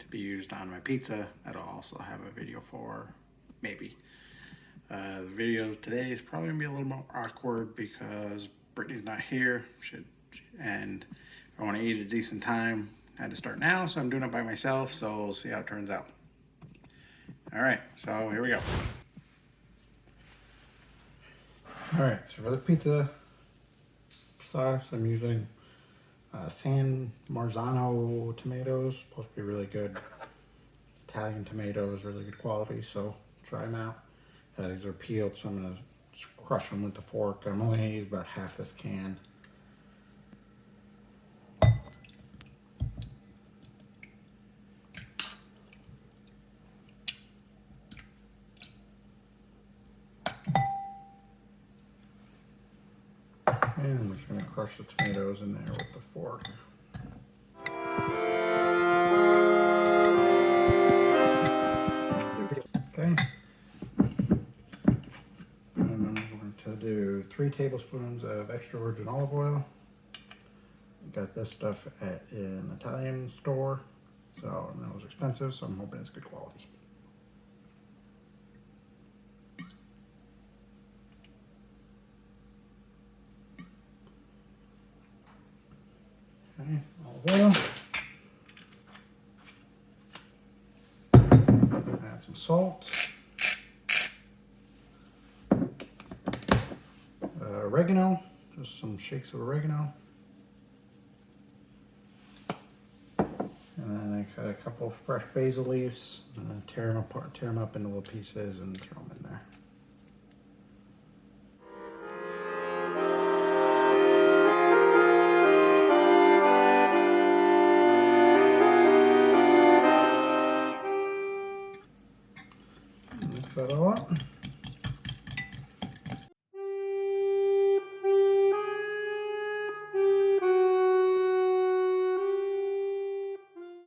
to be used on my pizza that I'll also have a video for, maybe. The video today is probably gonna be a little more awkward because Brittany's not here, and I want to eat at a decent time. I had to start now, so I'm doing it by myself, so we'll see how it turns out. All right, so here we go. All right, so for the pizza sauce, I'm using San Marzano tomatoes. Supposed to be really good. Italian tomatoes, really good quality, so try them out. These are peeled, so I'm gonna just crush them with the fork. I'm only gonna use about half this can. And I'm just going to crush the tomatoes in there with the fork. Okay. And I'm going to do 3 tablespoons of extra virgin olive oil. Got this stuff at an Italian store, so it was expensive, so I'm hoping it's good quality. Okay, olive oil. Add some salt. Oregano, just some shakes of oregano. And then I cut a couple fresh basil leaves and then tear them apart, tear them up into little pieces and throw them in there. Mix that all up.